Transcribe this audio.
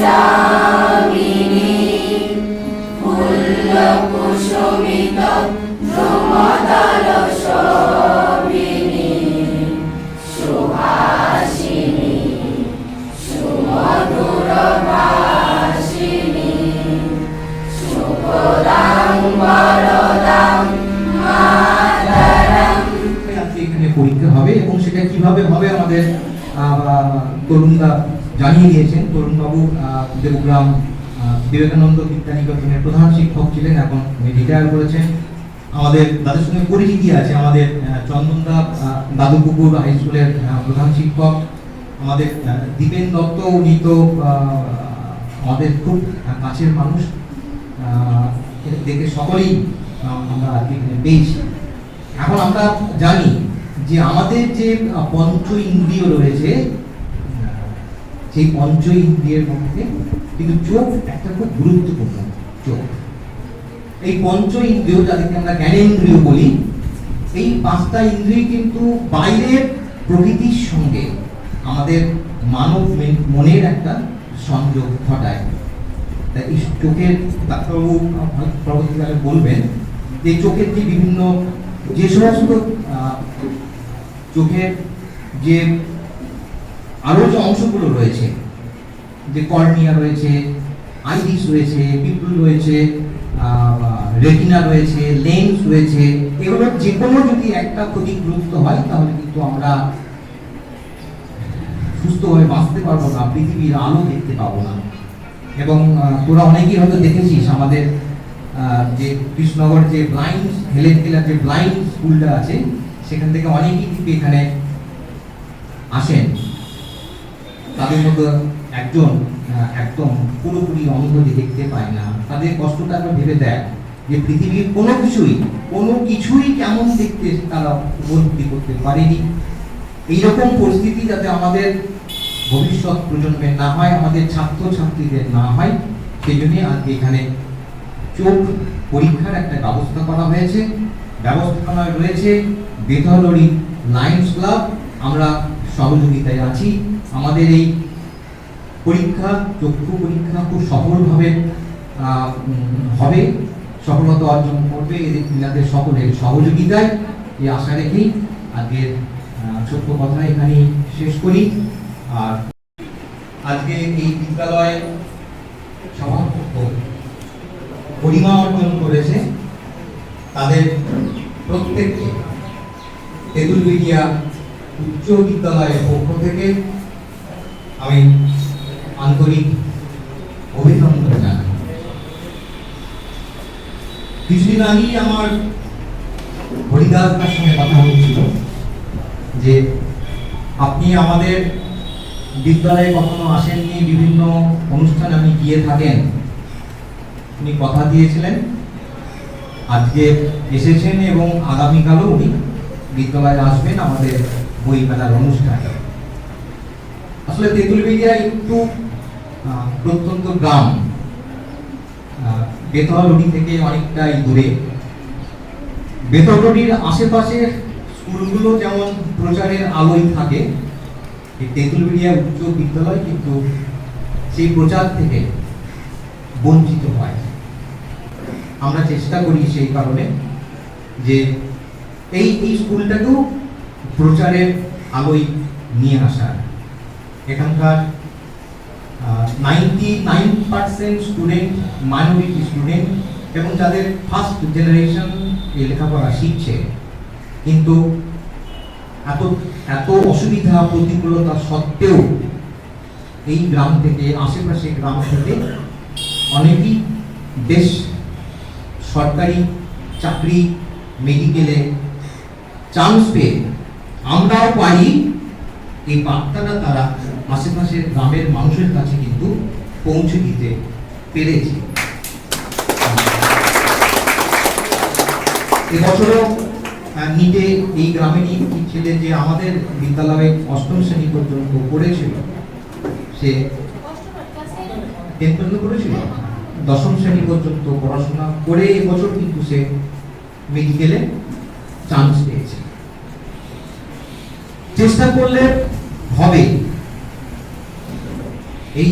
যামিনী ফুল্লকুসুমিত দ্রুমদল শোভিনী সুহাসিনী সুমধুর ভাষিনী শুভদাং বরদাং মাতরম। এখানে পরীক্ষা হবে এবং সেটা কিভাবে হবে আমাদের তরুণদা জানিয়ে দিয়েছেন। তরুণবাবু দেবগ্রাম বিবেকানন্দ বিদ্যানিকেতনের প্রধান শিক্ষক ছিলেন, এখন উনি রিটায়ার করেছেন। আমাদের তাদের সঙ্গে পরিচিতি আছে, আমাদের চন্দনদা দাদুপুকুর হাই স্কুলের প্রধান শিক্ষক, আমাদের দীপেন দত্ত, উনি তো আমাদের খুব কাছের মানুষ, দেখে সকলেই আমরা আজকে এখানে পেয়েছি। এখন আমরা জানি যে আমাদের যে পঞ্চ ইন্দ্রিয় রয়েছে, সেই পঞ্চ ইন্দ্রিয়ের মধ্যে কিন্তু চোখ একটা খুব গুরুত্বপূর্ণ। চোখ, এই পঞ্চ ইন্দ্রিয় যাদেরকে আমরা জ্ঞানেন্দ্রিয় বলি, এই পাঁচটা ইন্দ্রিয় কিন্তু বাইরের প্রকৃতির সঙ্গে আমাদের মানব মনের একটা সংযোগ ঘটায়। তাই এই চোখের ডাক্তারবাবু পরবর্তীকালে বলবেন যে চোখের যে বিভিন্ন যে সমস্ত চোখের যে আরো যে অংশগুলো রয়েছে, যে কর্নিয়া রয়েছে, আইরিস রয়েছে, পিপল রয়েছে, রেটিনা রয়েছে, লেন্স রয়েছে, এগুলোর যে কোনো যদি একটা ক্ষতিগ্রস্ত হয় তাহলে কিন্তু আমরা সুস্থভাবে বাঁচতে পারবো না, পৃথিবীর আলো দেখতে পাবো না। এবং তোরা অনেকেই হয়তো দেখেছিস আমাদের যে কৃষ্ণনগর যে ব্লাইন্ড হেলেন কেলার যে ব্লাইন্ড স্কুলটা আছে, সেখান থেকে অনেকেই কিন্তু এখানে আসেন। তাদের মধ্যে একজন একদম পুরোপুরি অন্ধ, যে দেখতে পায় না। তাদের কষ্টটা আমরা ভেবে দেয় যে পৃথিবীর কোনো কিছুই কেমন দেখতে তারা উপলব্ধি করতে পারেনি। এইরকম পরিস্থিতি যাতে আমাদের ভবিষ্যৎ প্রজন্মের না হয়, আমাদের ছাত্রছাত্রীদের না হয়, সেই জন্য আজকে এখানে চোখ পরীক্ষার একটা ব্যবস্থা করা হয়েছে। ব্যবস্থাপনায় রয়েছে বেথলরি লায়ন্স ক্লাব, আমরা সহযোগিতায় আছি। আমাদের এই পরীক্ষা, চক্ষু পরীক্ষা খুব সফলভাবে হবে, সফলতা অর্জন করবে এনাদের সকলের সহযোগিতায়, এই আশা রেখেই আজকের ছোট্ট কথা এখানেই শেষ করি। আর আজকে এই বিদ্যালয়ে সভাপতি পরিমা অর্জন করেছে, তাদের প্রত্যেককে তেঁতুলবেড়িয়া উচ্চ বিদ্যালয়ের পক্ষ থেকে আমি আন্তরিক অভিনন্দন জানাই। কিছুদিন আগেই আমার হরিদাসদার সঙ্গে কথা হচ্ছিল যে আপনি আমাদের বিদ্যালয়ে কখনো আসেননি, বিভিন্ন অনুষ্ঠানে আপনি গিয়ে থাকেন। উনি কথা দিয়েছিলেন, আজকে এসেছেন এবং আগামীকালও উনি বিদ্যালয়ে আসবেন আমাদের বই মেলার অনুষ্ঠানে। আসলে তেঁতুলবেড়িয়া একটু প্রত্যন্ত গ্রাম, বেথলডি থেকে অনেকটাই দূরে। বেথলডির আশেপাশের স্কুলগুলো যেমন প্রচারের আলোয় থাকে, এই তেঁতুলবেড়িয়া উচ্চ বিদ্যালয় কিন্তু সেই প্রচার থেকে বঞ্চিত হয়। আমরা চেষ্টা করি সেই কারণে যে এই স্কুলটাকেও প্রচারের আলোয় নিয়ে আসার। এখানকার 99% স্টুডেন্ট মাইনরিটি স্টুডেন্ট, এবং যাদের ফার্স্ট জেনারেশন এই লেখাপড়া শিখছে, কিন্তু এত অসুবিধা প্রতিকূলতা সত্ত্বেও এই গ্রাম থেকে, আশেপাশে গ্রাম থেকে অনেকেই বেশ সরকারি চাকরি, মেডিকেলে চান্স পেয়ে আমরাও পারি, এই বার্তাটা তারা আশেপাশের গ্রামের মানুষের কাছে কিন্তু পৌঁছে দিতে পেরেছে। এবছরও নিটে এই গ্রামেরই ছেলে যে আমাদের বিদ্যালয়ে অষ্টম শ্রেণী পর্যন্ত পড়েছিল, সে 10 পর্যন্ত পড়েছিল, দশম শ্রেণী পর্যন্ত পড়াশোনা করে এবছর কিন্তু সে মেডিকেলে চান্স পেয়েছে। চেষ্টা করলে হবে। এই